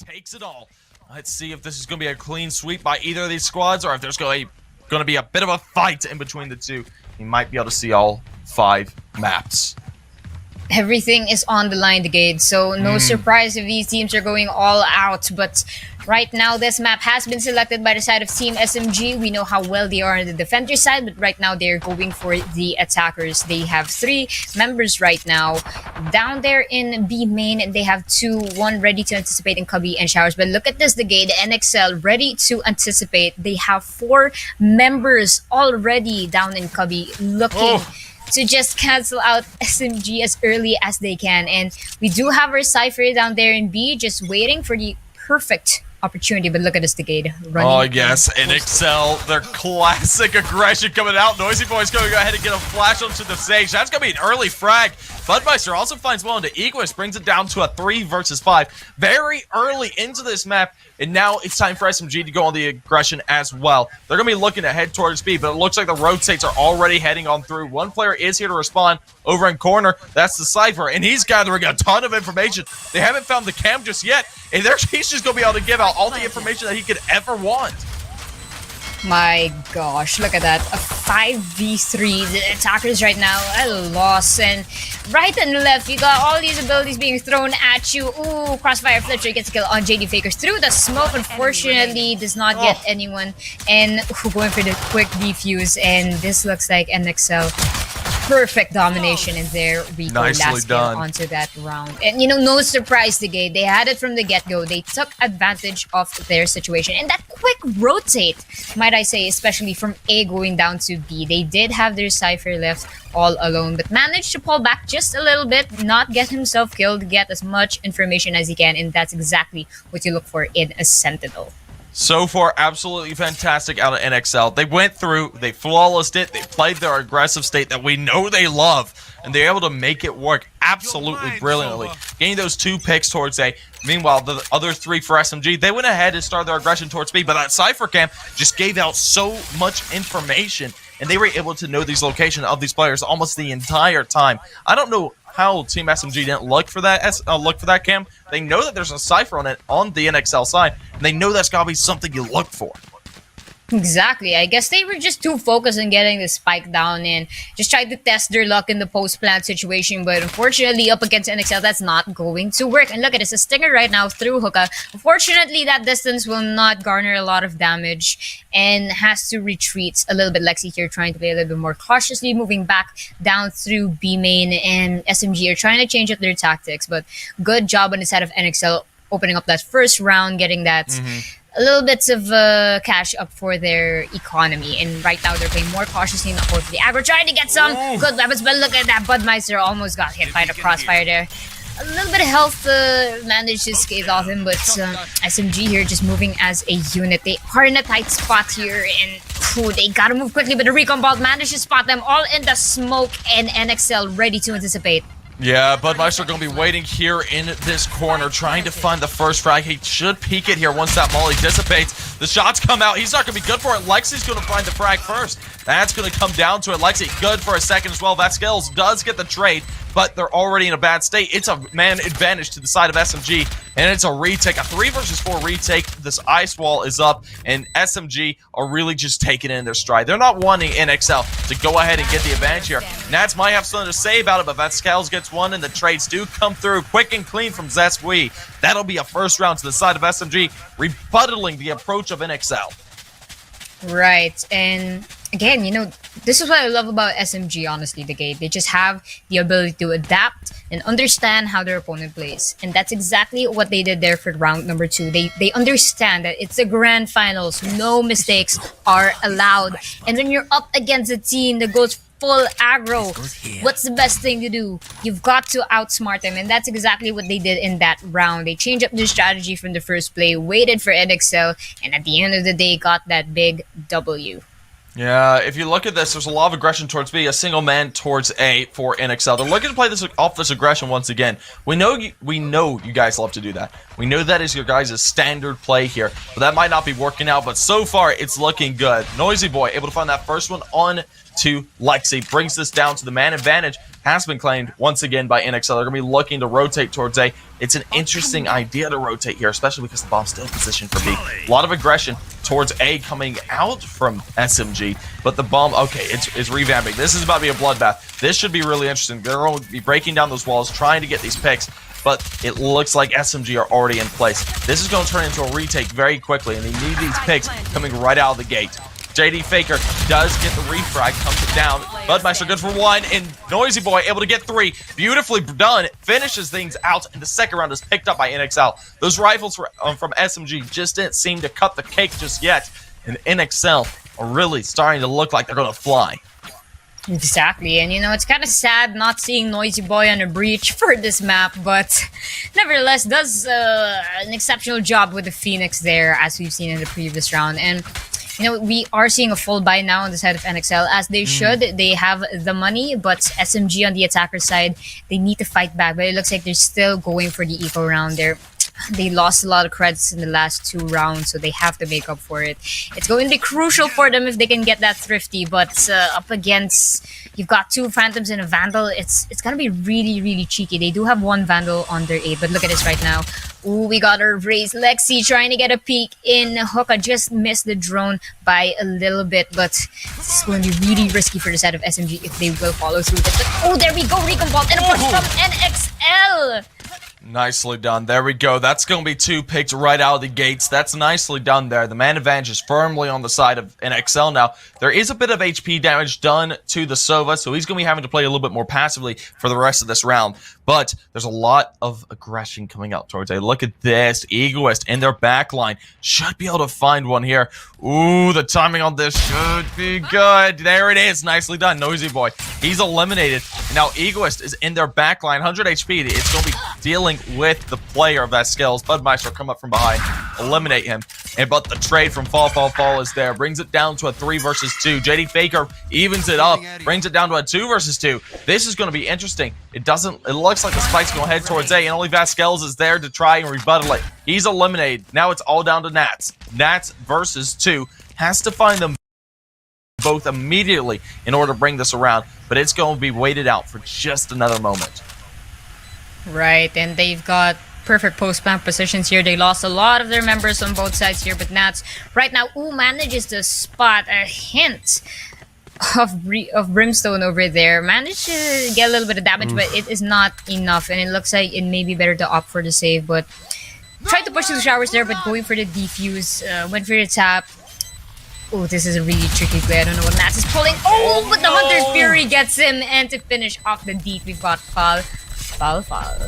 Takes it all. Let's see if this is going to be a clean sweep by either of these squads, or if there's going to be a bit of a fight in between the two. You might be able to see all 5 maps. Everything is on the line, the gate, so no surprise if these teams are going all out. But right now, this map has been selected by the side of Team SMG. We know how well they are on the defender side, but right now they're going for the attackers. They have 3 members right now down there in B main, and they have 2, 1 ready to anticipate in Cubby and Showers. But look at this, the gate, the NXL ready to anticipate. They have 4 members already down in Cubby, looking to just cancel out SMG as early as they can. And we do have our Cypher down there in B, just waiting for the perfect opportunity. But look at this, the gate running. Oh yes, NXL, their classic aggression coming out. Noisy Boy's going to go ahead and get a flash onto the stage. That's going to be an early frag. budimeisteR also finds well into Egoist, brings it down to a 3 versus 5. Very early into this map, and now it's time for SMG to go on the aggression as well. They're going to be looking to head towards B, but it looks like the rotates are already heading on through. One player is here to respond over in corner. That's the Cypher, and he's gathering a ton of information. They haven't found the cam just yet, and he's just going to be able to give out all the information that he could ever want. My gosh, look at that. A 5v3. The attackers right now at a loss. And right and left, you got all these abilities being thrown at you. Ooh, crossfire flipzjder gets a kill on JdFaker through the smoke. Unfortunately, does not get anyone. And going for the quick defuse. And this looks like NXL. Perfect domination in their recall last kill onto that round. And you know, no surprise, the gate. They had it from the get-go. They took advantage of their situation. And that quick rotate, might I say, especially from A going down to B. They did have their Cypher left all alone, but managed to pull back just a little bit, not get himself killed, get as much information as he can, and that's exactly what you look for in a Sentinel. So far, absolutely fantastic out of NXL. They went through, they flawlessed it, they played their aggressive state that we know they love, and they're able to make it work absolutely brilliantly. Getting those 2 picks towards A. Meanwhile, the other 3 for SMG, they went ahead and started their aggression towards B, but that Cypher cam just gave out so much information, and they were able to know these locations of these players almost the entire time. I don't know how Team SMG didn't look for that cam. They know that there's a Cypher on it on the NXL side, and they know that's gotta be something you look for. Exactly. I guess they were just too focused on getting the spike down and just tried to test their luck in the post-plant situation. But unfortunately, up against NXL, that's not going to work. And look at this, a stinger right now through hookah. Unfortunately, that distance will not garner a lot of damage and has to retreat a little bit. LEXY here trying to play a little bit more cautiously, moving back down through B main, and SMG are trying to change up their tactics. But good job on the side of NXL opening up that first round, getting that a little bits of cash up for their economy. And right now they're playing more cautiously, not going for the aggro, trying to get some good weapons. But look at that, budimeisteR almost got hit by the crossfire there. A little bit of health managed to escape off him, but SMG here just moving as a unit. They are in a tight spot here, and they gotta move quickly, but the recon ball managed to spot them all in the smoke, and NXL ready to anticipate. Yeah, budmeisteR going to be waiting here in this corner, trying to find the first frag. He should peek it here once that molly dissipates. The shots come out. He's not going to be good for it. LEXY's going to find the frag first. That's going to come down to it. LEXY good for a second as well. vascalizz does get the trade, but they're already in a bad state. It's a man advantage to the side of SMG, and it's a retake. A 3 versus 4 retake. This ice wall is up, and SMG are really just taking it in their stride. They're not wanting NXL to go ahead and get the advantage here. Nats might have something to say about it, but vascalizz gets one, and the trades do come through quick and clean from ZesBeeW. That'll be a first round to the side of SMG, rebuttaling the approach of NXL. Right, and again, you know, this is what I love about SMG, honestly, the game. They just have the ability to adapt and understand how their opponent plays. And that's exactly what they did there for round number 2. They understand that it's the grand finals. No mistakes are allowed. And when you're up against a team that goes full aggro, what's the best thing to do? You've got to outsmart them, and that's exactly what they did in that round. They changed up their strategy from the first play, waited for NXL, and at the end of the day got that big W. Yeah, if you look at this, there's a lot of aggression towards B, a single man towards A for NXL. They're looking to play this off this aggression once again. We know you guys love to do that. We know that is your guys' standard play here, but that might not be working out, but so far it's looking good. Noisyboy able to find that first one on to LEXY, brings this down to the man advantage, has been claimed once again by NXL. They're going to be looking to rotate towards A. It's an interesting idea to rotate here, especially because the bomb's still positioned for B. A lot of aggression towards A coming out from SMG, but the bomb, okay, it's revamping. This is about to be a bloodbath. This should be really interesting. They're going to be breaking down those walls, trying to get these picks, but it looks like SMG are already in place. This is going to turn into a retake very quickly, and they need these picks coming right out of the gate. JdFaker does get the refrag, comes it down. budmeisteR good for 1, and Noisyboy able to get 3. Beautifully done, finishes things out, and the second round is picked up by NXL. Those rifles from SMG just didn't seem to cut the cake just yet, and NXL are really starting to look like they're going to fly. Exactly, and you know, it's kind of sad not seeing Noisyboy on a breach for this map, but nevertheless does an exceptional job with the Phoenix there, as we've seen in the previous round. And you know, we are seeing a full buy now on the side of NXL, as they should. They have the money, but SMG on the attacker side, they need to fight back. But it looks like they're still going for the eco round there. They lost a lot of credits in the last 2 rounds, so they have to make up for it. It's going to be crucial for them if they can get that thrifty, but up against, you've got 2 Phantoms and a Vandal, it's going to be really, really cheeky. They do have 1 Vandal on their 8, but look at this right now. Ooh, we got our raise. LEXY trying to get a peek in. Hookah just missed the drone by a little bit, but this is going to be really risky for the side of SMG if they will follow through this. But, oh, there we go, recon vault, and a push from NXL! Nicely done. There we go. That's going to be 2 picked right out of the gates. That's nicely done there. The man advantage is firmly on the side of NXL now. There is a bit of HP damage done to the Sova, so he's going to be having to play a little bit more passively for the rest of this round. But there's a lot of aggression coming out towards A. Look at this. Egoist in their backline. Should be able to find one here. Ooh, the timing on this should be good. There it is. Nicely done. Noisyboy. He's eliminated. Now Egoist is in their backline. 100 HP. It's going to be dealing with the player of that skills. budmeisteR come up from behind. Eliminate him. But the trade from falfalfal is there. Brings it down to a 3 versus 2. JdFaker evens it up. Brings it down to a 2 versus 2. This is going to be interesting. It looks like the spike's going to head towards A, and only vascalizz is there to try and rebuttal it. He's eliminated. Now it's all down to Nats. Nats versus 2. Has to find them both immediately in order to bring this around, but it's going to be waited out for just another moment. Right, and they've got perfect post-plant positions here. They lost a lot of their members on both sides here, but Nats right now, manages to spot a hint of Brimstone over there. Managed to get a little bit of damage, but it is not enough, and it looks like it may be better to opt for the save, but tried to push through the showers there, but going for the defuse, went for the tap. Oh, this is a really tricky play. I don't know what Nats is pulling. Oh, but the Hunter's Fury gets him, and to finish off the deep, we've got falfalfal.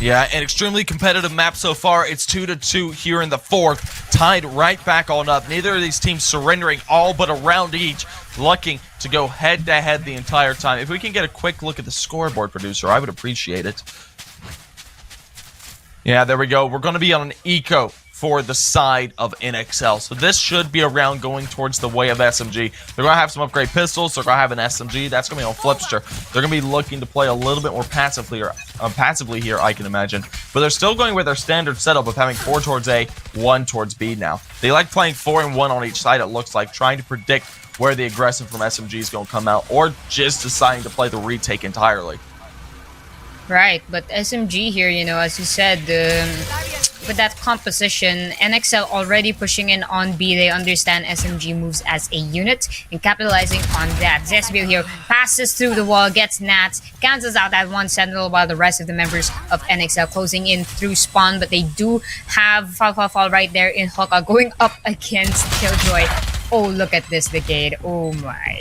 Yeah, an extremely competitive map so far. It's 2-2 here in the 4th. Tied right back on up. Neither of these teams surrendering all but a round each. Looking to go head-to-head the entire time. If we can get a quick look at the scoreboard, producer, I would appreciate it. Yeah, there we go. We're going to be on an eco for the side of NXL. So this should be a round going towards the way of SMG. They're going to have some upgrade pistols. They're going to have an SMG. That's going to be on flipzjder. They're going to be looking to play a little bit more passively here, I can imagine. But they're still going with their standard setup of having 4 towards A, 1 towards B now. They like playing 4 and 1 on each side, it looks like, trying to predict where the aggressive from SMG is going to come out, or just deciding to play the retake entirely. Right, but SMG here, you know, as you said, with that composition, NXL already pushing in on B. They understand SMG moves as a unit and capitalizing on that. ZesBeeW here passes through the wall, gets Nats, cancels out that one sentinel while the rest of the members of NXL closing in through spawn, but they do have falfalfal right there in Hoka going up against Killjoy. Oh, look at this Decade. Oh my.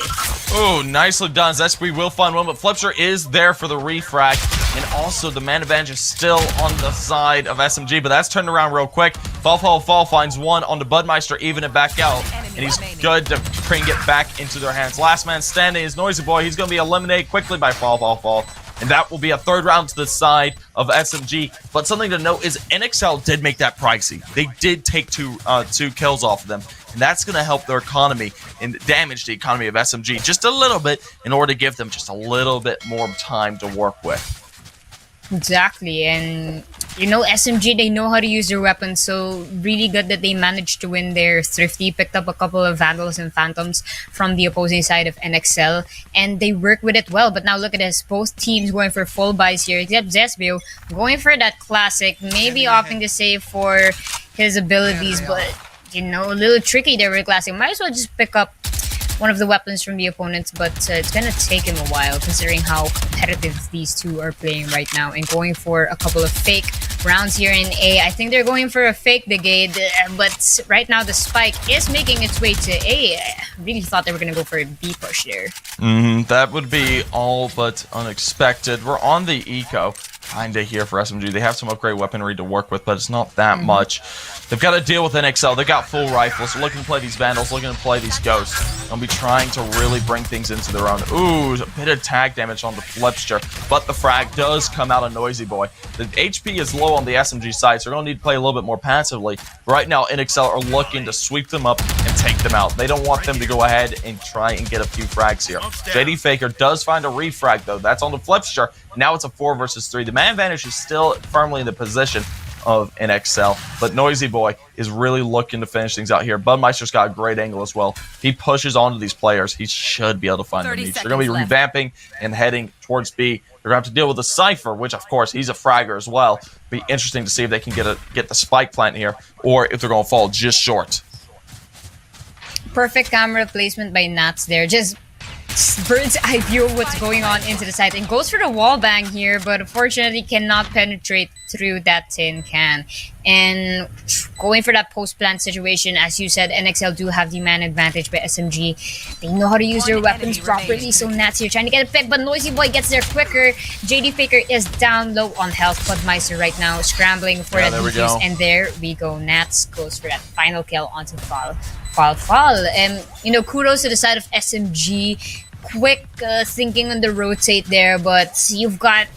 Oh, nicely done. ZesBeeW will find one, but flipzjder is there for the refrag. And also, the man advantage is still on the side of SMG, but that's turned around real quick. falfalfal finds one on the budimeisteR, even it back out. And he's good to bring it back into their hands. Last man standing is NOIZYBOY. He's going to be eliminated quickly by falfalfal. And that will be a third round to the side of SMG. But something to note is NXL did make that pricey. They did take two kills off of them. And that's going to help their economy and damage the economy of SMG just a little bit in order to give them just a little bit more time to work with. Exactly, and you know, SMG, they know how to use their weapons, so really good that they managed to win there. Thrifty picked up a couple of Vandals and Phantoms from the opposing side of NXL, and they work with it well. But now look at this, both teams going for full buys here, except ZesBeeW going for that classic, maybe opting to save for his abilities, but you know, a little tricky there with classic. Might as well just pick up one of the weapons from the opponents, but it's gonna take him a while considering how competitive these two are playing right now and going for a couple of fake rounds here in A. I think they're going for a fake Decade, but right now the spike is making its way to A. I really thought they were gonna go for a B push there. That would be all but unexpected. We're on the eco kinda here for SMG. They have some upgrade weaponry to work with, but it's not that much. They've got to deal with NXL. They got full rifles, looking to play these Vandals, looking to play these Ghosts. They'll be trying to really bring things into their own. Ooh, a bit of tag damage on the flipzjder, but the frag does come out of NOIZYBOY. The HP is low on the SMG side, so they're going to need to play a little bit more passively. Right now, NXL are looking to sweep them up and take them out. They don't want them to go ahead and try and get a few frags here. JdFaker does find a refrag, though. That's on the flipzjder. Now it's a 4 versus 3. The man advantage is still firmly in the position of NXL, but NOIZYBOY is really looking to finish things out here. budimeister's got a great angle as well. He pushes onto these players. He should be able to find the niche. They're going to be revamping and heading towards B. They're going to have to deal with a Cypher, which, of course, he's a fragger as well. Be interesting to see if they can get the spike plant here, or if they're going to fall just short. Perfect camera placement by Nats there. Just bird's eye view of what's going on into the side, and goes for the wall bang here, but unfortunately cannot penetrate through that tin can. And going for that post plant situation, as you said, NXL do have the man advantage by SMG. They know how to use their weapons properly, so Nats here trying to get a pick, but NOIZYBOY gets there quicker. JdFaker is down low on health. budimeisteR right now scrambling for a defuse, and there we go. Nats goes for that final kill onto falfalfal. And you know, kudos to the side of SMG. Quick thinking on the rotate there, but you've got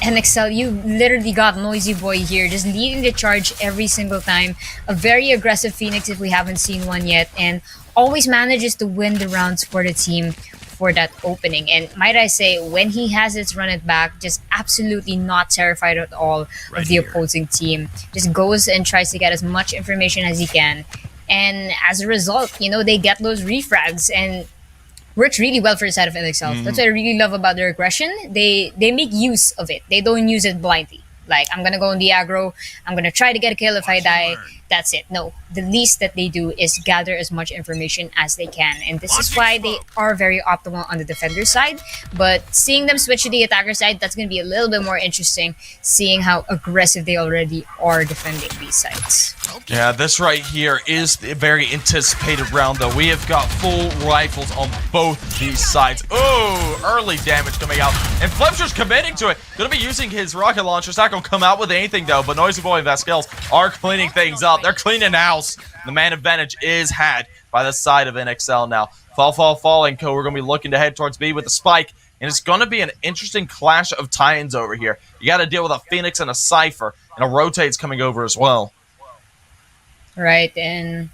NXL, you literally got NOIZYBOY here, just leading the charge every single time. A very aggressive Phoenix if we haven't seen one yet, and always manages to win the rounds for the team for that opening. And might I say, when he has its run it back, just absolutely not terrified at all of the opposing team. Just goes and tries to get as much information as he can. And as a result, you know, they get those refrags and works really well for the side of NXL. That's what I really love about their aggression. They make use of it. They don't use it blindly. Like, I'm gonna go in the aggro, I'm gonna try to get a kill. If I die, that's it. No, the least that they do is gather as much information as they can, and this is why they are very optimal on the defender side. But seeing them switch to the attacker side, that's gonna be a little bit more interesting, seeing how aggressive they already are defending these sides. Yeah, this right here is a very anticipated round, though. We have got full rifles on both these sides. Oh, early damage coming out, and flipzjder's committing to it. Gonna be using his rocket launcher. It's not gonna come out with anything, though, but NOIZYBOY and vascalizz are cleaning things up. They're cleaning house. The man advantage is had by the side of NXL now. falfalfal and co. We're going to be looking to head towards B with a spike, and it's going to be an interesting clash of tie-ins over here. You got to deal with a Phoenix and a Cypher, and a rotate's coming over as well. right? And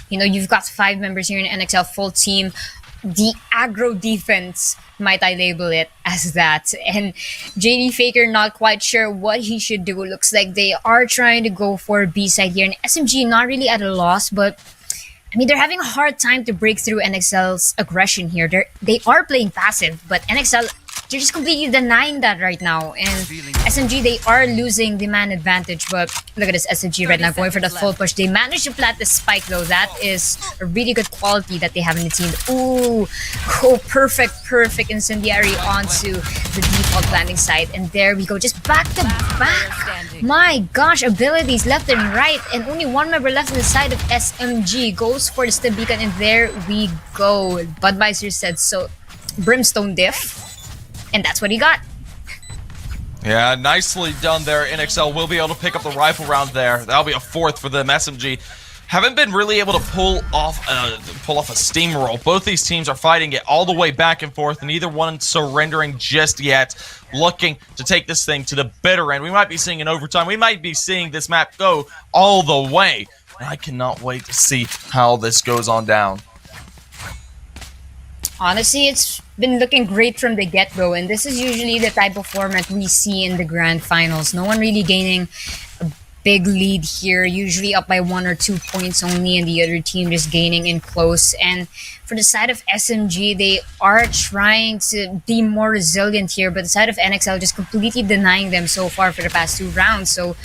you've got 5 members here in NXL full team. The aggro defense, might I label it as that. And JdFaker not quite sure what he should do. Looks like they are trying to go for B side here. And SMG not really at a loss, but I mean, they're having a hard time to break through NXL's aggression here. They are playing passive, but NXL, they're just completely denying that right now. And SMG, they are losing the man advantage, but look at this SMG right now going for the full push. They managed to plant the spike though. That is a really good quality that they have in the team. Ooh, oh, perfect incendiary onto the default landing site. And there we go, just back to back. My gosh, abilities left and right. And only 1 member left on the side of SMG. Goes for the stim beacon, and there we go. Budmeister said so. Brimstone diff. And that's what he got. Yeah, nicely done there. NXL will be able to pick up the rifle round there. That'll be a 4th for them. SMG haven't been really able to pull off a steamroll. Both these teams are fighting it all the way back and forth, and neither one surrendering just yet. Looking to take this thing to the bitter end. We might be seeing an overtime. We might be seeing this map go all the way. And I cannot wait to see how this goes on down. Honestly, it's been looking great from the get-go, and this is usually the type of format we see in the grand finals. No one really gaining a big lead here, usually up by 1 or 2 points only, and the other team just gaining in close. And for the side of SMG, they are trying to be more resilient here, but the side of NXL just completely denying them so far for the past 2 rounds. So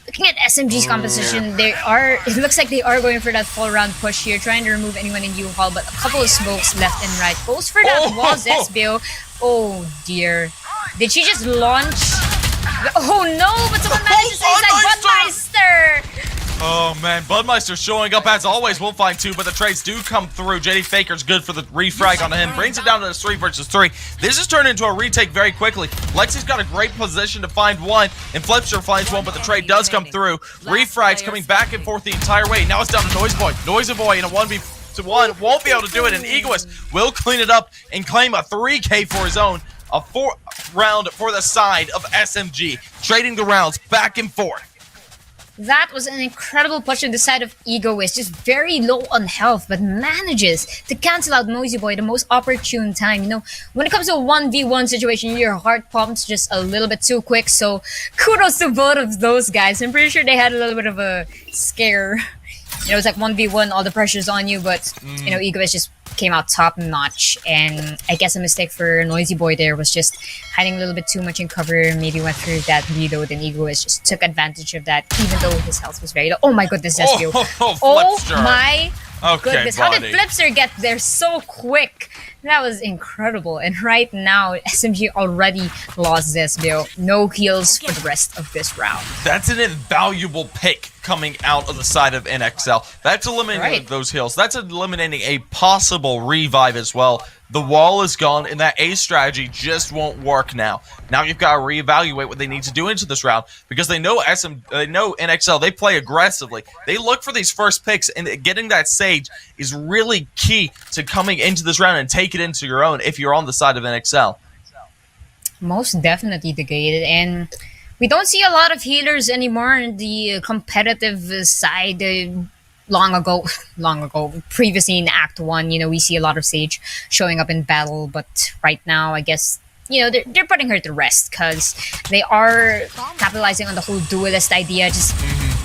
looking at SMG's composition, it looks like they are going for that full round push here, trying to remove anyone in U-Haul, but a couple of smokes left and right. Goes for that wall, ZesBeeW. Oh dear. Did she just launch? Oh no, but someone managed to save that budmeisteR! Oh man, budmeisteR showing up as always. We'll find 2, but the trades do come through. JdFaker's good for the refrag on him. Brings it down to 3 versus 3. This has turned into a retake very quickly. LEXY's got a great position to find 1, and flipzjder finds 1, but the trade does come through. Refrags coming back and forth the entire way. Now it's down to NOISEBOY. NOISEBOY in a 1v1 won't be able to do it, and Egoist will clean it up and claim a 3K for his own. A 4th round for the side of SMG. Trading the rounds back and forth. That was an incredible push on the side of Egoist, just very low on health, but manages to cancel out NOISEBOY the most opportune time. When it comes to a 1v1 situation, your heart pumps just a little bit too quick, so kudos to both of those guys. I'm pretty sure they had a little bit of a scare. It was like 1v1, all the pressure's on you, but, Egoist just came out top notch, and I guess a mistake for NOISEBOY there was just hiding a little bit too much in cover, maybe went through that reload, and Egoist just took advantage of that, even though his health was very low. Oh my goodness, ZesBeeW. Oh my goodness. How did flipzjder get there so quick? That was incredible. And right now, SMG already lost ZesBeeW. No heals for the rest of this round. That's an invaluable pick coming out of the side of NXL. That's eliminating those heals. That's eliminating a possible revive as well. The wall is gone, and that A strategy just won't work now. Now you've got to reevaluate what they need to do into this round, because they know NXL, they play aggressively. They look for these first picks, and getting that Sage is really key to coming into this round and take it into your own if you're on the side of NXL. Most definitely the gate, and we don't see a lot of healers anymore in the competitive side. Long ago, previously in Act 1, we see a lot of Sage showing up in battle, but right now, I guess, they're putting her to rest, because they are capitalizing on the whole duelist idea. Just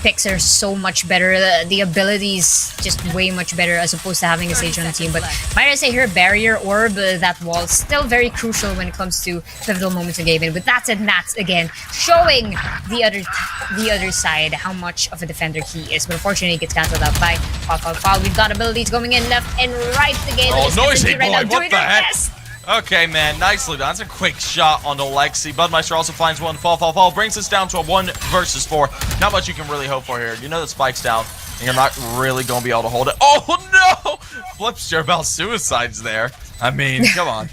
picks are so much better, the abilities just way much better as opposed to having a Sage on the team. But might I say her barrier orb, that wall, still very crucial when it comes to pivotal moments in game. And with that said, Nats again showing the other side how much of a defender he is. But unfortunately, he gets cancelled out by falfalfal. We've got abilities going in left and right the game. Oh, NOISEBOY, right what the heck? Okay, man, nicely done. That's a quick shot onto LEXY. budmeisteR also finds 1. falfalfal brings us down to a 1 versus 4. Not much you can really hope for here. The spike's down, and you're not really going to be able to hold it. Oh, no! flipzjder about suicides there. I mean, come on.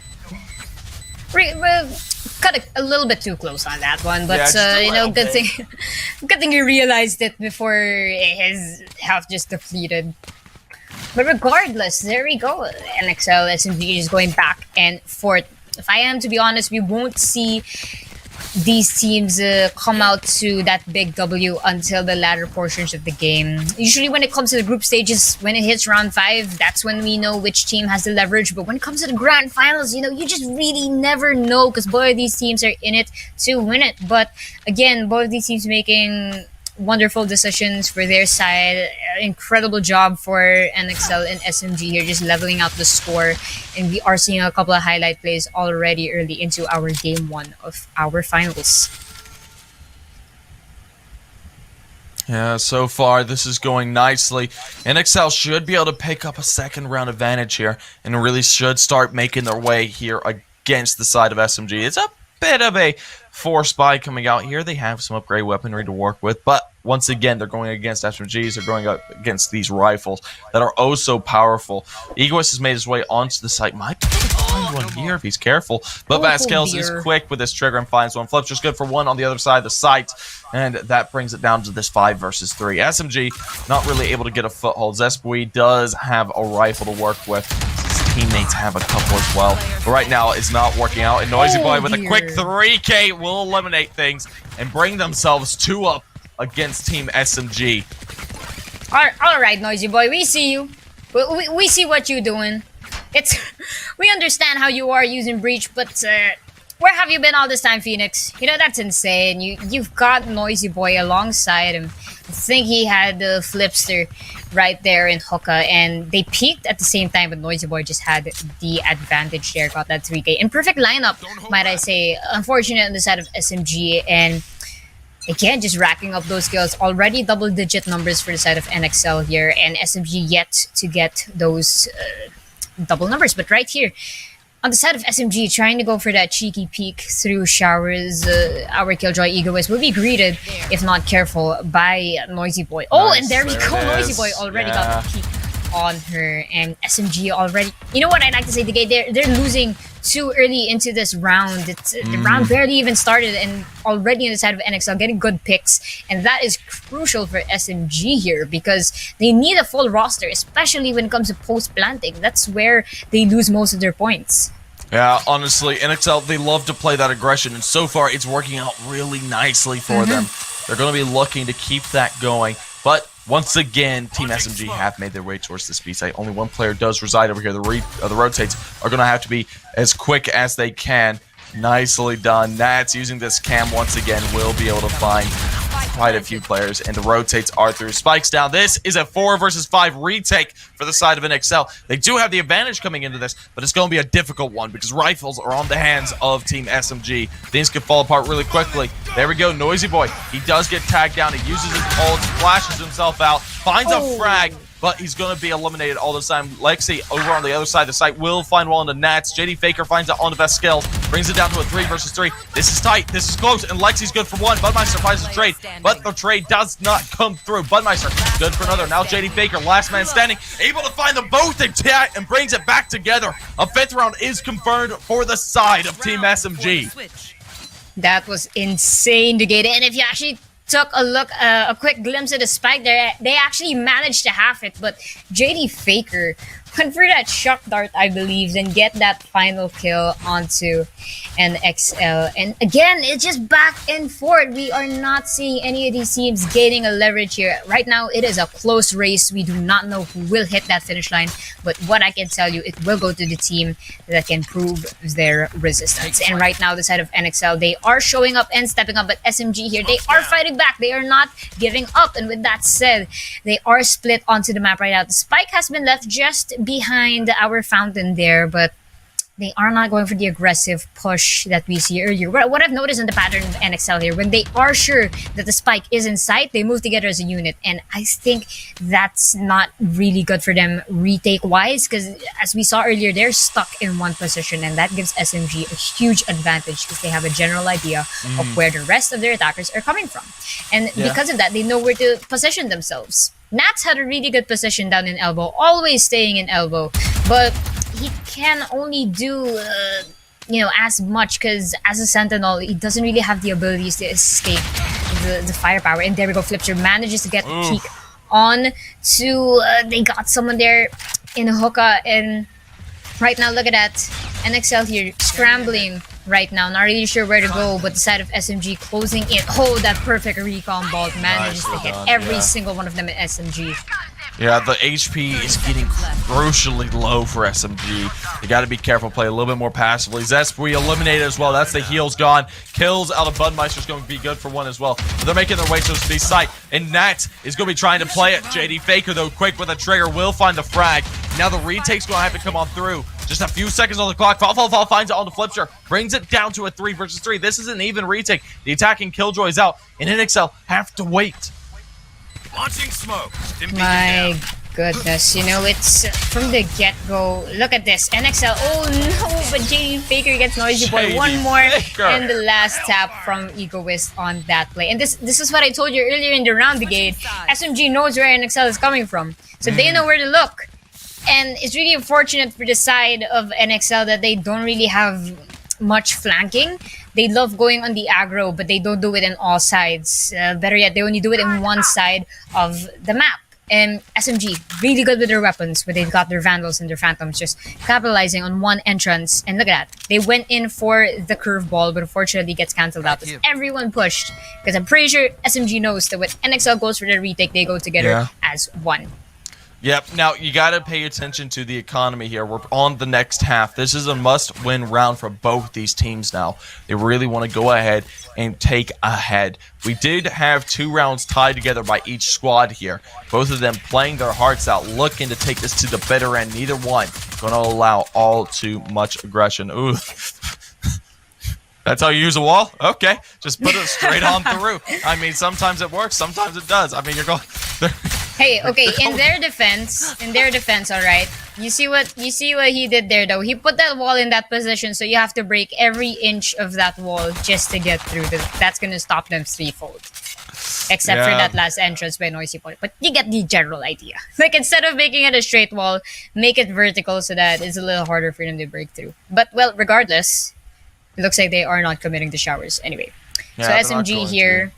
Cut a little bit too close on that one, but yeah, good thing he realized it before his health just depleted. But regardless, there we go. NXL SMG is going back and forth. If I am to be honest, we won't see these teams come out to that big W until the latter portions of the game. Usually when it comes to the group stages, when it hits round 5, that's when we know which team has the leverage. But when it comes to the grand finals, you know, you just really never know because both of these teams are in it to win it. But again, both of these teams making wonderful decisions for their side. Incredible job for NXL and SMG here, just leveling out the score. And we are seeing a couple of highlight plays already early into our game 1 of our finals. Yeah, so far this is going nicely. NXL should be able to pick up a second round advantage here and really should start making their way here against the side of SMG. It's a bit of a forced buy coming out here. They have some upgrade weaponry to work with, but once again, they're going against SMGs. They're going up against these rifles that are oh so powerful. Egoist has made his way onto the site. Might be able to find one here if he's careful, but vascalizz is quick with this trigger and finds one. Flips just good for one on the other side of the site, and that brings it down to this 5 versus 3. SMG not really able to get a foothold. ZesBeeW does have a rifle to work with. Teammates have a couple as well, but right now it's not working out, and NOIZYBOY with a quick 3K will eliminate things and bring themselves 2 up against Team SMG. All right, NOIZYBOY, we see you. We see what you're doing. We understand how you are using Breach, but where have you been all this time, Phoenix? You know, that's insane. You've got NOIZYBOY alongside him. I think he had the flipzjder right there in hookah, and they peaked at the same time, but NOIZYBOY just had the advantage there, got that 3K. In perfect lineup, might I say. Unfortunate on the side of SMG, and again, just racking up those kills. Already double-digit numbers for the side of NXL here, and SMG yet to get those double numbers. But right here, on the side of SMG, trying to go for that cheeky peek through showers, our Killjoy Egoist will be greeted, if not careful, by NOIZYBOY. Oh, Nice, and there we go. NOIZYBOY already got the peek on her, and SMG already. You know what I like to say? They're losing too early into this round. The round barely even started, and already on the side of NXL getting good picks, and that is crucial for SMG here because they need a full roster, especially when it comes to post planting. That's where they lose most of their points. Yeah, honestly, NXL, they love to play that aggression, and so far it's working out really nicely for them. They're going to be looking to keep that going, but once again, Team SMG have made their way towards this B site. Only one player does reside over here. The rotates are going to have to be as quick as they can. Nicely done. Nats using this cam once again will be able to find quite a few players, and the rotates are through. Spikes down. This is a 4 versus 5 retake for the side of NXL. They do have the advantage coming into this, but it's going to be a difficult one because rifles are on the hands of Team SMG. Things could fall apart really quickly. There we go. NOIZYBOY. He does get tagged down. He uses his ult, flashes himself out, finds a frag, but he's going to be eliminated all the time. LEXY over on the other side of the site will find one on the Nats. JdFaker finds it on the vascalizz, brings it down to a 3 versus 3. This is tight. This is close, and LEXY's good for one. budimeisteR finds the trade, but the trade does not come through. budimeisteR good for another. Now JdFaker, last man standing, able to find them both intact and brings it back together. A 5th round is confirmed for the side of Team SMG. That was insane to get in. If you actually took a look, a quick glimpse at the spike there, they actually managed to have it, but JdFaker went for that shock dart, I believe, and get that final kill onto NXL. And again, it's just back and forth. We are not seeing any of these teams gaining a leverage here. Right now, it is a close race. We do not know who will hit that finish line, but what I can tell you, it will go to the team that can prove their resistance. And right now, the side of NXL, they are showing up and stepping up, but SMG here, they are fighting back. They are not giving up. And with that said, they are split onto the map right now. The spike has been left just behind our fountain there, but they are not going for the aggressive push that we see earlier. What I've noticed in the pattern of NXL here, when they are sure that the spike is in sight, they move together as a unit. And I think that's not really good for them retake-wise, because as we saw earlier, they're stuck in one position, and that gives SMG a huge advantage because they have a general idea of where the rest of their attackers are coming from. And because of that, they know where to position themselves. Nats had a really good position down in elbow, always staying in elbow, but he can only do as much because as a sentinel, he doesn't really have the abilities to escape the firepower. And there we go, flipzjder manages to get the peek on to they got someone there in a hookah, and right now look at that, NXL here scrambling right now. Not really sure where to go, but the side of SMG closing in. Oh, that perfect recon bolt manages to hit every single one of them at SMG. Yeah, the HP is getting crucially low for SMG. You got to be careful, play a little bit more passively. ZesBeeW eliminated as well. That's the heals gone. Kills out of budimeisteR is going to be good for one as well. But they're making their way to the site. And Nat is going to be trying to play it. JdFaker, though, quick with a trigger, will find the frag. Now the retake's going to have to come on through. Just a few seconds on the clock. falfalfal finds it on the flipzjder. Brings it down to a 3 versus 3. This is an even retake. The attacking Killjoy is out. And NXL have to wait. Launching smoke. My goodness, you know, it's from the get-go. Look at this. NXL. Oh no, but JdFaker gets noisy boy. One more. And the last tap from Egoist on that play. And this is what I told you earlier in the round brigade. SMG knows where NXL is coming from. So they know where to look. And it's really unfortunate for the side of NXL that they don't really have much flanking. They love going on the aggro, but they don't do it in all sides. Better yet, they only do it in one side of the map. And SMG, really good with their weapons, but they've got their Vandals and their Phantoms just capitalizing on one entrance. And look at that. They went in for the curveball, but unfortunately gets cancelled out as everyone pushed. Because I'm pretty sure SMG knows that when NXL goes for the retake, they go together as one. Yep. Now, you got to pay attention to the economy here. We're on the next half. This is a must-win round for both these teams now. They really want to go ahead and take ahead. We did have 2 rounds tied together by each squad here. Both of them playing their hearts out, looking to take this to the bitter end. Neither one going to allow all too much aggression. Ooh. That's how you use a wall? Okay. Just put it straight on through. I mean, sometimes it works, sometimes it does. I mean, you're going... Hey, okay, in their defense, all right. You see what he did there, though. He put that wall in that position, so you have to break every inch of that wall just to get through. That's gonna stop them threefold. Except for that last entrance by Noisy Boy. But you get the general idea. Like, instead of making it a straight wall, make it vertical so that it's a little harder for them to break through. But, well, regardless, it looks like they are not committing to showers anyway. Yeah, so SMG here...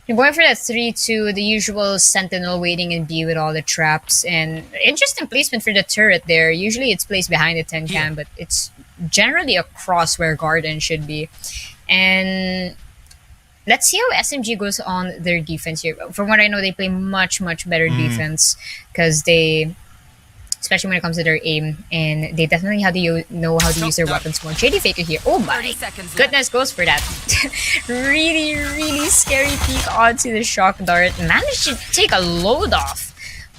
You're going for that 3-2, the usual sentinel waiting in B with all the traps, and interesting placement for the turret there. Usually it's placed behind the 10 cam, but it's generally across where Garden should be. And let's see how SMG goes on their defense here. From what I know, they play much, much better defense because they... especially when it comes to their aim, and they definitely know how to use their weapons more. JdFaker here, oh my goodness, goes for that. Really, really scary peek onto the shock dart. Managed to take a load off.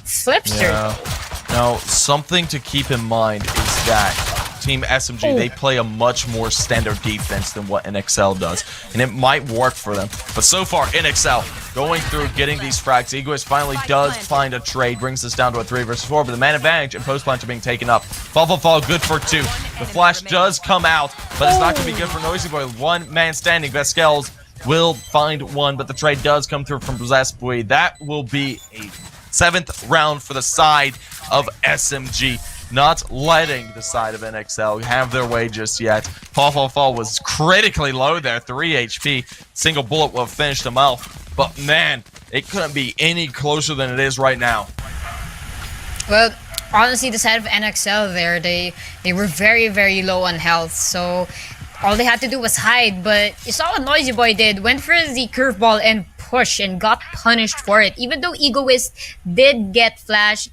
flipzjder. Now, something to keep in mind is that Team SMG, they play a much more standard defense than what NXL does, and it might work for them. But so far, NXL going through, getting these frags. Egoist finally does find a trade, brings us down to a 3 versus 4, but the man advantage and post punch are being taken up. falfalfal good for 2. The flash does come out, but it's not going to be good for Noisy Boy. One man standing. vascalizz will find one, but the trade does come through from ZesBeeW. That will be a 7th round for the side of SMG. Not letting the side of NXL have their way just yet. falfalfal was critically low there, 3 HP. Single bullet will have finished him off. But man, it couldn't be any closer than it is right now. Well, honestly, the side of NXL there, they were very, very low on health. So all they had to do was hide. But you saw what Noisy Boy did. Went for the curveball and push and got punished for it. Even though Egoist did get flashed,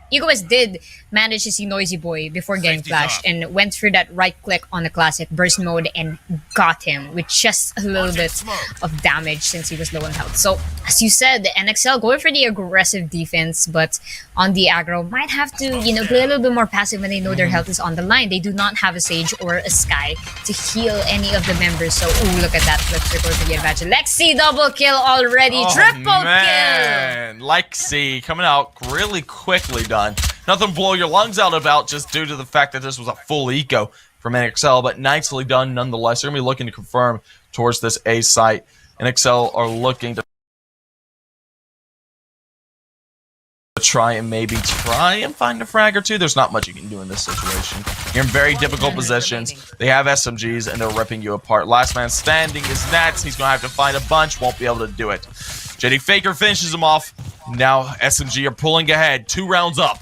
Egoist did manage to see Noisy Boy before getting flashed and went through that right click on the classic burst mode and got him with just a little bit of damage since he was low on health. So, as you said, the NXL going for the aggressive defense, but on the aggro might have to, you know, play a little bit more passive when they know their health is on the line. They do not have a Sage or a Skye to heal any of the members. So, ooh, look at that flipzjder going for the advantage. LEXY double kill already, triple kill! LEXY coming out really quickly done. Nothing to blow your lungs out about just due to the fact that this was a full eco from NXL, but nicely done nonetheless. They're going to be looking to confirm towards this A site. NXL are looking to try and find a frag or two. There's not much you can do in this situation. You're in very difficult positions. They have SMGs and they're ripping you apart. Last man standing is Nats. He's going to have to find a bunch. Won't be able to do it. JdFaker finishes him off. Now SMG are pulling ahead. 2 rounds up.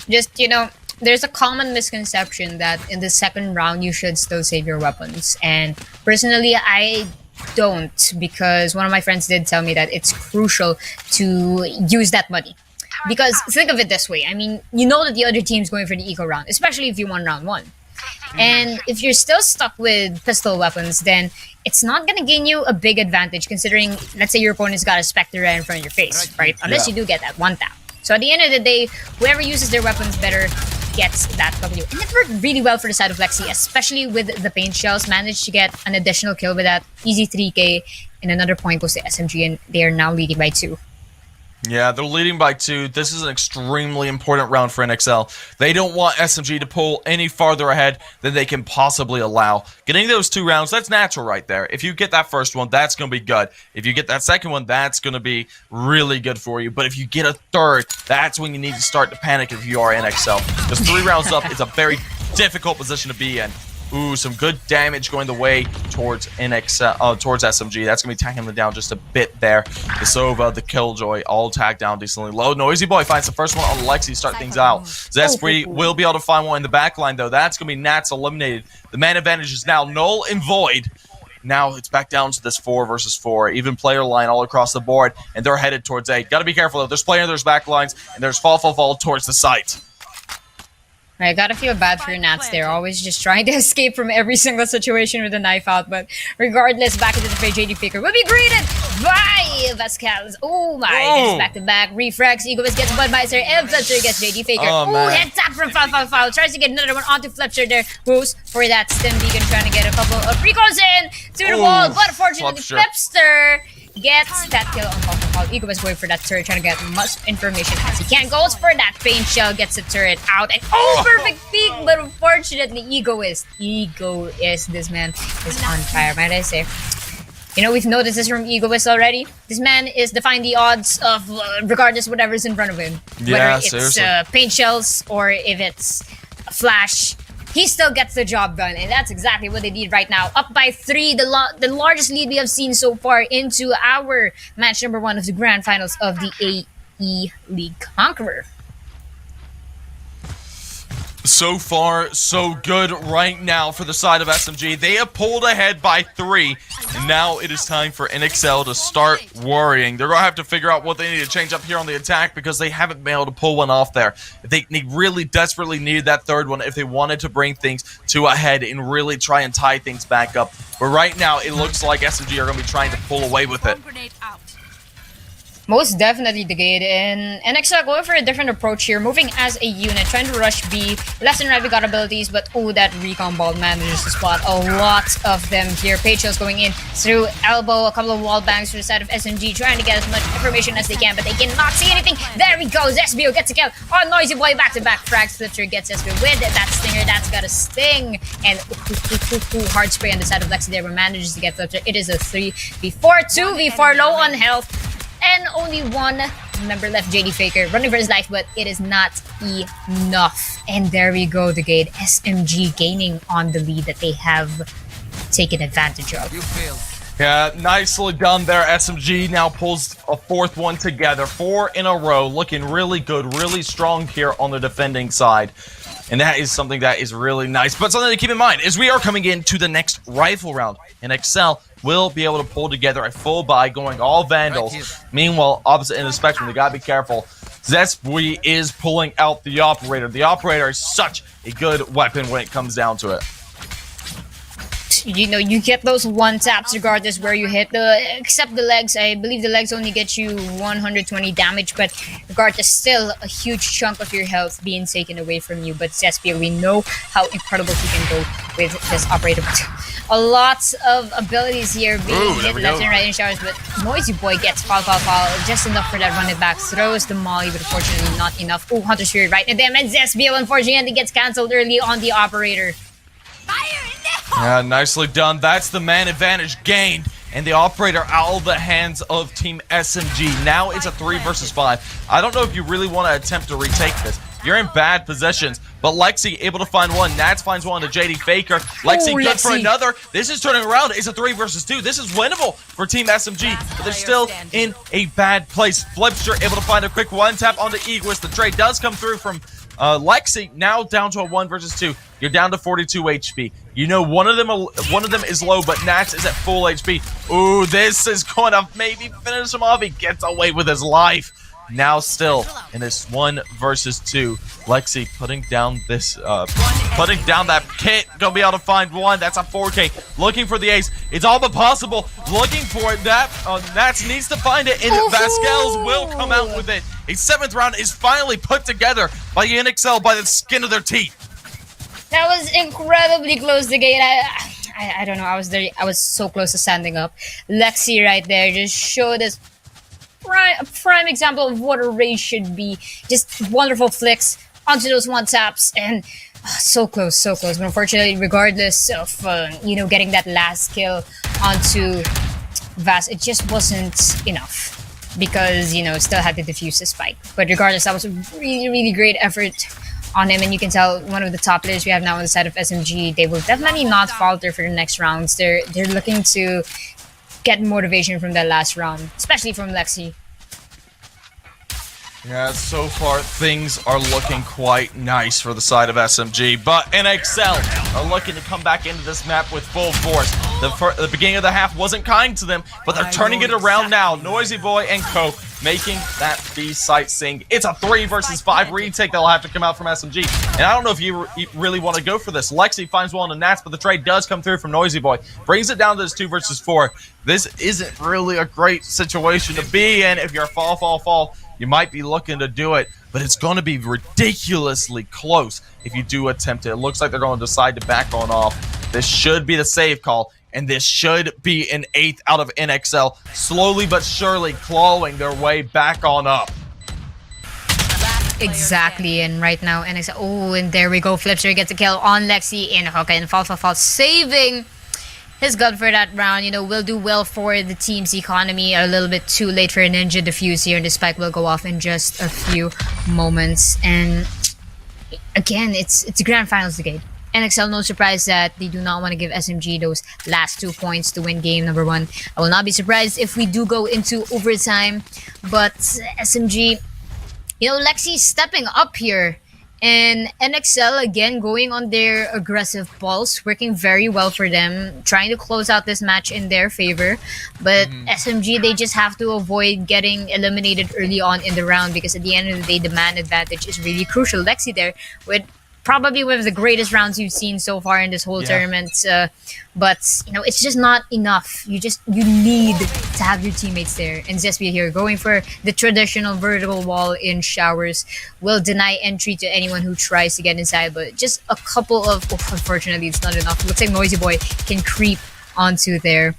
Just, you know, there's a common misconception that in the second round you should still save your weapons, and personally I don't, because one of my friends did tell me that it's crucial to use that money. Because think of it this way, I mean, you know that the other team's going for the eco round, especially if you won round 1. And if you're still stuck with pistol weapons, then it's not going to gain you a big advantage, considering, let's say your opponent's got a Spectre right in front of your face, right? Unless you do get that one tap. So at the end of the day, whoever uses their weapons better gets that W. And it worked really well for the side of LEXY, especially with the paint shells. Managed to get an additional kill with that easy 3k, and another point goes to SMG, and they are now leading by 2. Yeah, they're leading by 2. This is an extremely important round for NXL. They don't want SMG to pull any farther ahead than they can possibly allow. Getting those 2 rounds, that's natural right there. If you get that first one, that's going to be good. If you get that second one, that's going to be really good for you. But if you get a third, that's when you need to start to panic if you are NXL. Because 3 rounds up is a very difficult position to be in. Ooh, some good damage going the way towards NXL, towards SMG. That's going to be tagging them down just a bit there. The Sova, the Killjoy, all tagged down decently low. Noisy Boy finds the first one on LEXY, start things out. ZesBeeW will be able to find one in the back line, though. That's going to be Nats eliminated. The man advantage is now null and void. Now it's back down to this 4 versus 4. Even player line all across the board, and they're headed towards A. Got to be careful, though. There's player, there's back lines, and there's falfalfal towards the site. I gotta feel bad for your Nats. They're always just trying to escape from every single situation with a knife out. But regardless, back into the fray, JdFaker will be greeted by vascalizz. Oh my, gets back-to-back. Refrax, Egoist gets budimeisteR, and flipzjder gets JdFaker. Oh, head tap from falfalfal. Tries to get another one onto flipzjder. Goes for that stem beacon, trying to get a couple of recalls in to the wall. But unfortunately, flipzjder gets that kill on falfalfal. Egoist going for that turret, trying to get much information as he can. Goes for that paint shell, gets the turret out, and perfect peek, but unfortunately, Egoist, this man is on fire, might I say. You know, we've noticed this from Egoist already. This man is defying the odds of regardless whatever's in front of him. Yeah, whether it's paint shells or if it's a flash, he still gets the job done, and that's exactly what they need right now. Up by 3, the largest lead we have seen so far into our match number 1 of the grand finals of the AE League Conqueror. So far, so good right now for the side of SMG. They have pulled ahead by 3, and now it is time for NXL to start worrying. They're going to have to figure out what they need to change up here on the attack, because they haven't been able to pull one off there. They really desperately needed that third one if they wanted to bring things to a head and really try and tie things back up. But right now, it looks like SMG are going to be trying to pull away with it. Most definitely the gate, and NXL going for a different approach here, moving as a unit, trying to rush B. Left and right we got abilities, but oh, that recon ball manages to spot a lot of them here. Pagels going in through elbow, a couple of wall bangs to the side of SMG, trying to get as much information as they can, but they cannot see anything. There he goes, ZesBeeW gets a kill on Noisy Boy, back-to-back frags. flipzjder gets ZesBeeW with that stinger, that's got a sting, and hard spray on the side of LEXY there, but manages to get flipzjder. It is a 3v4, 2v4, low on health. And only one member left, JdFaker, running for his life, but it is not enough. And there we go, the gate. SMG gaining on the lead that they have taken advantage of. Yeah, nicely done there. SMG now pulls a 4th one together. 4 in a row, looking really good, really strong here on the defending side. And that is something that is really nice. But something to keep in mind is we are coming into the next rifle round. And NXL will be able to pull together a full buy going all Vandals. Meanwhile, opposite end of the spectrum, they gotta be careful. ZesBeeW is pulling out the Operator. The Operator is such a good weapon when it comes down to it. You know, you get those one taps regardless where you hit, except the legs. I believe the legs only get you 120 damage, but regardless, still a huge chunk of your health being taken away from you. But ZesBeeW, we know how incredible he can go with this Operator. A lot of abilities here being hit left and right in showers, but Noisy Boy gets falfalfal, just enough for that run it back, throws the molly, but unfortunately not enough. Oh, Hunter Spirit right at them, and ZesBeeW unfortunately gets cancelled early on the Operator. Yeah, nicely done. That's the man advantage gained, and the Operator out of the hands of Team SMG. Now it's a 3 versus 5. I don't know if you really want to attempt to retake this. You're in bad positions, but LEXY able to find one. Nats finds one to JdFaker. LEXY good for another. This is turning around. It's a 3 versus 2. This is winnable for Team SMG, but they're still in a bad place. flipzjder able to find a quick one tap onto Egoist. The trade does come through from LEXY now down to a 1 versus 2. You're down to 42 HP. You know one of them is low, but Nats is at full HP. Ooh, this is going to maybe finish him off. He gets away with his life. Now still in this 1 versus 2. LEXY putting down this, putting down that kit. Gonna be able to find one. That's a 4K. Looking for the ace. It's all but possible. Looking for it. Nats needs to find it, and vascalizz will come out with it. A 7th round is finally put together by NXL by the skin of their teeth. That was incredibly close to gate. I don't know. I was there. I was so close to standing up. LEXY right there just showed us a prime example of what a raid should be. Just wonderful flicks onto those one taps, and so close, so close. But unfortunately, regardless of getting that last kill onto Vas, it just wasn't enough because still had to defuse the spike. But regardless, that was a really, really great effort on him, and you can tell one of the top players we have now on the side of SMG, they will definitely not falter for the next rounds. They're looking to get motivation from that last round, especially from LEXY. Yeah, so far things are looking quite nice for the side of SMG, but NXL are looking to come back into this map with full force. The beginning of the half wasn't kind to them, but they're turning it around now. NOIZYBOY and Co. making that B site sing. It's a 3 versus 5 retake that'll have to come out from SMG. And I don't know if you really want to go for this. LEXY finds one on Nats, but the trade does come through from NOIZYBOY. Brings it down to this 2 versus 4. This isn't really a great situation to be in. If you're fall, you might be looking to do it, but it's going to be ridiculously close if you do attempt it. It looks like they're going to decide to back on off. This should be the save call, and this should be an 8th out of NXL, slowly but surely clawing their way back on up. Exactly, and right now NXL, oh, and there we go, flipzjder gets a kill on LEXY in Hookah, and falfalfal saving his gun for that round. Will do well for the team's economy. A little bit too late for a ninja defuse here, and the spike will go off in just a few moments. And again, it's a grand finals decade. NXL, no surprise that they do not want to give SMG those last 2 points to win game number 1. I will not be surprised if we do go into overtime, but SMG, LEXY stepping up here. And NXL, again, going on their aggressive pulse, working very well for them, trying to close out this match in their favor. But SMG, they just have to avoid getting eliminated early on in the round, because at the end of the day, the man advantage is really crucial. LEXY there with probably one of the greatest rounds you've seen so far in this whole tournament. But it's just not enough. You need to have your teammates there. And ZesBeeW here going for the traditional vertical wall in showers will deny entry to anyone who tries to get inside. But just a couple of unfortunately, it's not enough. Looks like NOIZYBOY can creep onto there.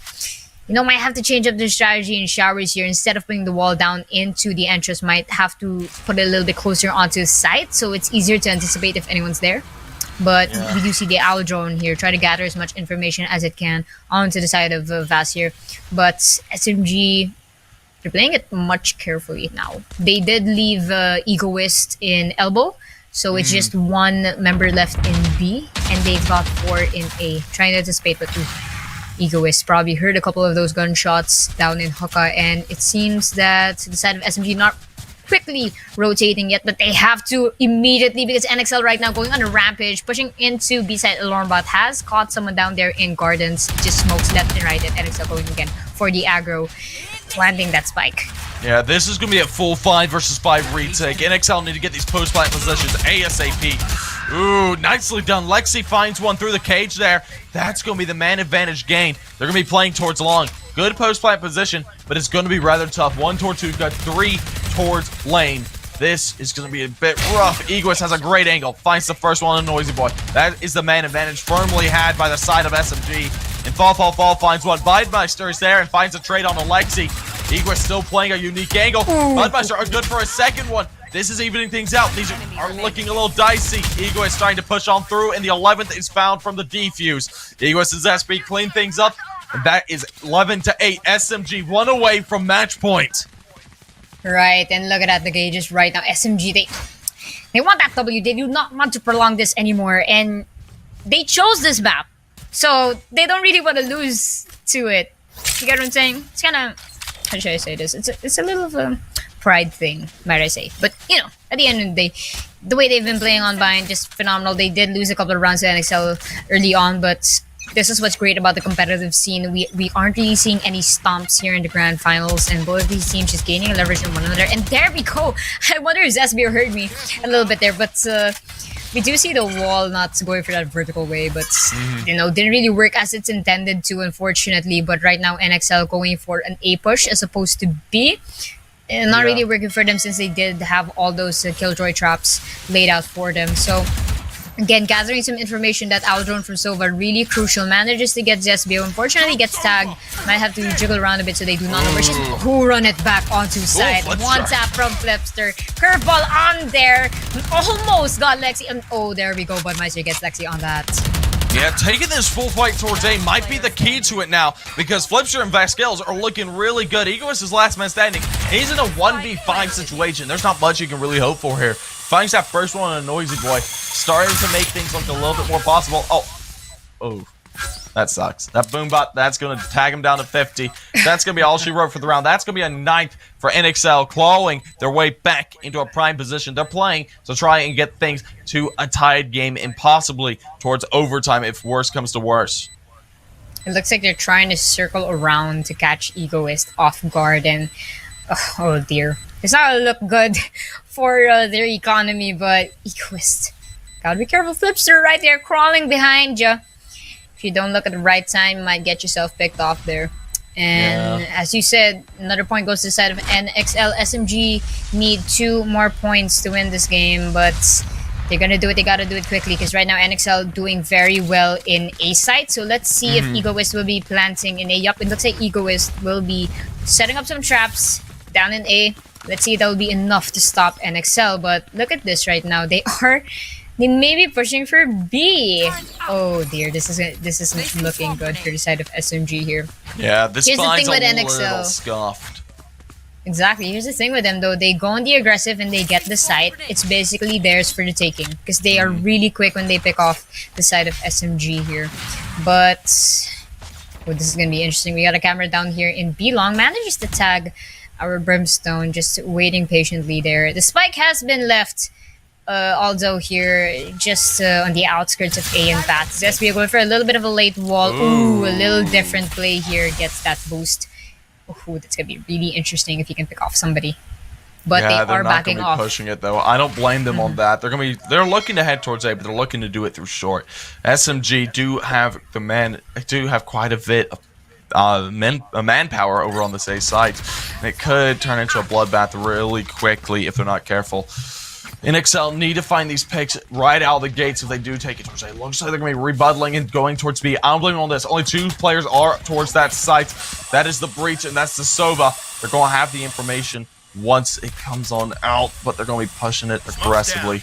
Might have to change up their strategy in showers here. Instead of putting the wall down into the entrance, might have to put it a little bit closer onto the site, so it's easier to anticipate if anyone's there. But we do see the owl drone here, try to gather as much information as it can onto the side of Vas here. But SMG, they're playing it much carefully now. They did leave Egoist in elbow, so it's just 1 member left in B, and they've got 4 in A. Trying to anticipate, but Egoist probably heard a couple of those gunshots down in Hookah, and it seems that the side of SMG not quickly rotating yet, but they have to immediately, because NXL right now going on a rampage, pushing into B-side. Alarmbot has caught someone down there in Gardens, just smokes left and right, and NXL going again for the aggro, planting that spike. Yeah, this is going to be a full 5 versus 5 retake. NXL need to get these post-plant positions ASAP. Ooh, nicely done. LEXY finds one through the cage there. That's going to be the man advantage gain. They're going to be playing towards long. Good post-plant position, but it's going to be rather tough. 1 towards 2, got 3 towards lane. This is going to be a bit rough. Egoist has a great angle. Finds the first one on NOIZYBOY. That is the man advantage firmly had by the side of SMG. And falfalfal finds one. budimeisteR is there and finds a trade on the LEXY. Egoist still playing a unique angle. budimeisteR are good for a second one. This is evening things out. These are looking a little dicey. Egoist trying to push on through, and the 11th is found from the defuse. Egoist and ZesBeeW clean things up, and that is 11-8. SMG 1 away from match point. Right, and look at that, the gauges right now. SMG, they want that W. They do not want to prolong this anymore, and they chose this map, so they don't really want to lose to it. You get what I'm saying? It's kind of, how should I say this? It's a little of a pride thing, might I say. But you know, at the end of the day, the way they've been playing on Bind, just phenomenal. They did lose a couple of rounds to NXL early on, but this is what's great about the competitive scene. We aren't really seeing any stomps here in the grand finals, and both of these teams just gaining leverage on one another. And there we go. I wonder if ZesBeeW heard me a little bit there, but we do see the wall not going for that vertical way, but you know, didn't really work as it's intended to, unfortunately. But right now, NXL going for an A push as opposed to B. And not really working for them since they did have all those killjoy traps laid out for them. So again, gathering some information that Aldrone from Sova really crucial. Manages to get ZesBeeW. Unfortunately, gets tagged. Might have to jiggle around a bit so they do not know where she's. Who run it back onto side. One tap from flipzjder. Curveball on there. Almost got LEXY. And oh, there we go. budimeisteR gets LEXY on that. Yeah, taking this full fight towards A might be the key to it now, because flipzjder and vascalizz are looking really good. Egoist is last man standing. He's in a 1v5 situation. There's not much you can really hope for here. Finds that first one on a noisy boy, starting to make things look a little bit more possible. Oh, that sucks. That boombot, that's going to tag him down to 50. That's going to be all she wrote for the round. That's going to be a 9th for NXL, clawing their way back into a prime position. They're playing to try and get things to a tied game and possibly towards overtime if worse comes to worse. It looks like they're trying to circle around to catch Egoist off guard, and oh dear. It's not gonna look good for their economy, but Egoist. Gotta be careful. flipzjder right there crawling behind you. If you don't look at the right time, you might get yourself picked off there. And as you said, another point goes to the side of NXL. SMG need 2 more points to win this game, but they're gonna do it. They gotta do it quickly because right now NXL doing very well in A site. So let's see if Egoist will be planting in A. Yup, it looks like Egoist will be setting up some traps down in A. Let's see if that will be enough to stop NXL. But look at this right now. They may be pushing for B. Oh dear, this isn't looking good for the side of SMG here. Yeah, this Here's the finds thing a with NXL. little scuffed. Exactly. Here's the thing with them though. They go on the aggressive and they get the site. It's basically theirs for the taking because they are really quick when they pick off the side of SMG here. But oh, this is going to be interesting. We got a camera down here in B long. Manages to tag our Brimstone, just waiting patiently there. The spike has been left although here just on the outskirts of A and Bat. ZesBeeW going for a little bit of a late wall. Ooh, a little different play here. Gets that boost. Ooh, that's gonna be really interesting if you can pick off somebody. But yeah, they are backing off. Pushing it though. I don't blame them on that. They're looking to head towards A, but they're looking to do it through short. SMG do have quite a bit of manpower over on this A site. And it could turn into a bloodbath really quickly if they're not careful. NXL need to find these picks right out of the gates if they do take it towards A. It looks like they're going to be rebuttling and going towards B. I don't blame them on this. Only 2 players are towards that site. That is the Breach and that's the Sova. They're going to have the information once it comes on out, but they're going to be pushing it aggressively.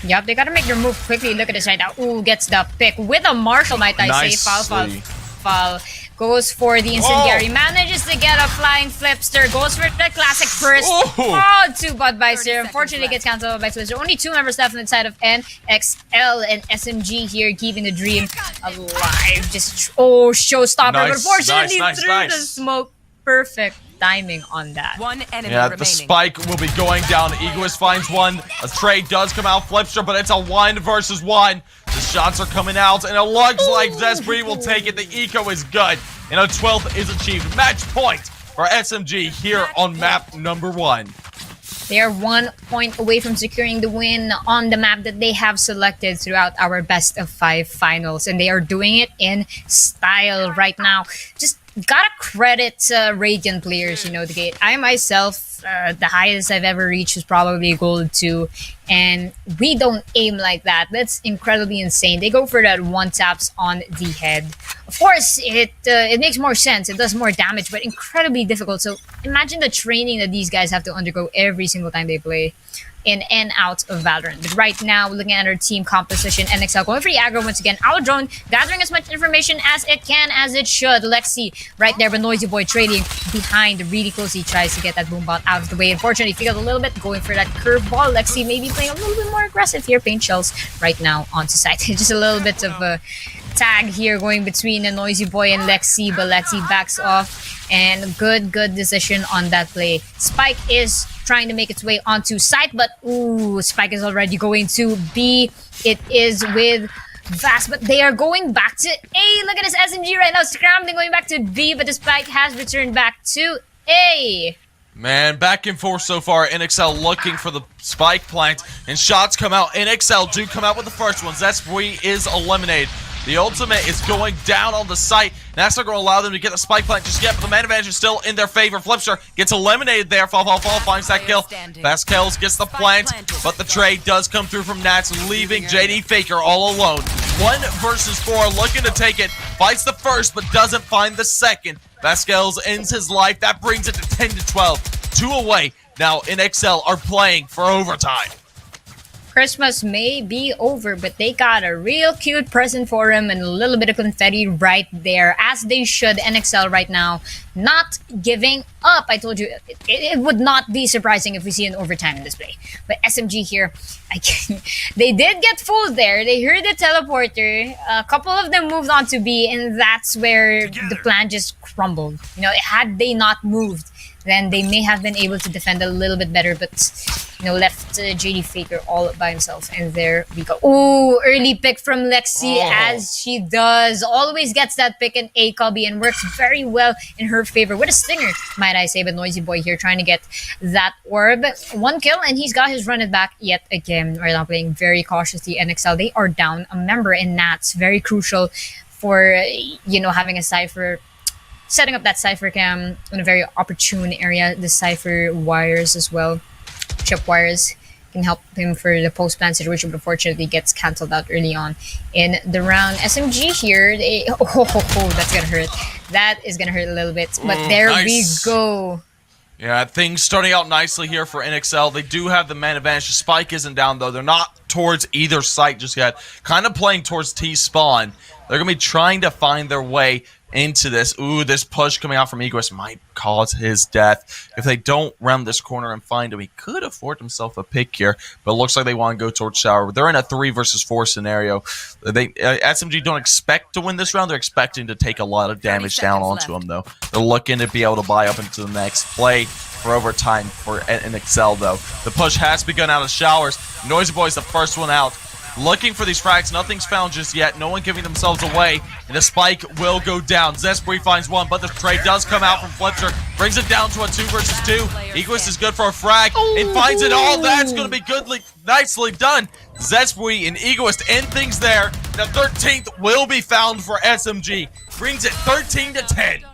Yep, they got to make their move quickly. Look at this right now. Ooh, gets the pick with a Marshall, might I say. Falfalfal. Goes for the incendiary. Manages to get a flying flipzjder. Goes for the classic first. Oh, to budimeisteR. Unfortunately, gets cancelled by flipzjder. Only 2 members left on the side of NXL and SMG here, keeping the dream alive. Just showstopper. But unfortunately, through the smoke. Perfect timing on that. One enemy yeah, remaining. the spike will be going down. Egoist finds one. A trade does come out, flipzjder, but it's a 1 versus 1. The shots are coming out, and it looks like ZesBeeW will take it. The eco is good, and a 12th is achieved. Match point for SMG here on map number 1. They are 1 point away from securing the win on the map that they have selected throughout our best of 5 finals, and they are doing it in style right now. Just gotta credit Radiant players, you know, the gate. I myself, the highest I've ever reached was probably gold 2, and we don't aim like that. That's incredibly insane. They go for that 1 taps on the head. Of course, it makes more sense. It does more damage, but incredibly difficult. So imagine the training that these guys have to undergo every single time they play in and out of Valorant. But right now, looking at our team composition, NXL going for the aggro once again. Aldrone gathering as much information as it can, as it should. LEXY right there, but Noisy Boy trading behind really closely. Tries to get that boombot out of the way. Unfortunately, failed a little bit, going for that curveball. LEXY maybe playing a little bit more aggressive here. Paint shells right now onto site. Just a little bit of a tag here going between a Noisy Boy and LEXY, but LEXY backs off. And good decision on that play. Spike is trying to make its way onto site, but ooh, Spike is already going to B. It is with Vast, but they are going back to A. Look at this SMG right now, scrambling, going back to B, but the Spike has returned back to A. Man, back and forth so far. NXL looking for the spike plant, and shots come out. NXL do come out with the first one. ZesBeeW is eliminated. The ultimate is going down on the site. That's not going to allow them to get the spike plant just yet, but the man advantage is still in their favor. flipzjder gets eliminated there. falfalfal finds that kill. vascalizz gets the plant, but the trade does come through from Nats, leaving JdFaker all alone. 1 versus 4, looking to take it. Fights the first, but doesn't find the second. vascalizz ends his life. That brings it to 10 to 12. 2 away. Now NXL are playing for overtime. Christmas may be over, but they got a real cute present for him and a little bit of confetti right there, as they should. NXL right now not giving up. I told you it would not be surprising if we see an overtime in this play. But SMG here, they did get fooled there. They heard the teleporter. A couple of them moved on to B, and that's where the plan just crumbled. You know, had they not moved, then they may have been able to defend a little bit better, but you know, left JdFaker all by himself. And there we go. Ooh, early pick from LEXY, as she does. Always gets that pick in A cubby and works very well in her favor with a stinger, might I say. But Noisy Boy here trying to get that orb. 1 kill, and he's got his run it back yet again. Right now playing very cautiously. NXL, they are down a member in Nats. Very crucial for, you know, having a Cypher, setting up that Cypher cam in a very opportune area. The Cypher wires as well, chip wires, can help him for the post-plant situation, but unfortunately gets cancelled out early on in the round. SMG here, that's gonna hurt. That is gonna hurt a little bit, but there we go. Yeah, things starting out nicely here for NXL. They do have the man advantage. The spike isn't down, though. They're not towards either site just yet. Kind of playing towards T-spawn. They're going to be trying to find their way into this. Ooh, this push coming out from Egoist might cause his death. If they don't round this corner and find him, he could afford himself a pick here, but it looks like they want to go towards shower. They're in a 3 versus 4 scenario. They SMG don't expect to win this round. They're expecting to take a lot of damage down onto him, though. They're looking to be able to buy up into the next play for overtime for NXL, though. The push has begun out of showers. Noisy Boy's the first one out. Looking for these frags. Nothing's found just yet. No one giving themselves away. And the spike will go down. ZesBeeW finds one, but the trade does come out from flipzjder. Brings it down to a 2 versus 2. Egoist is good for a frag. And finds it all. That's going to be nicely done. ZesBeeW and Egoist end things there. The 13th will be found for SMG. Brings it 13 to 10.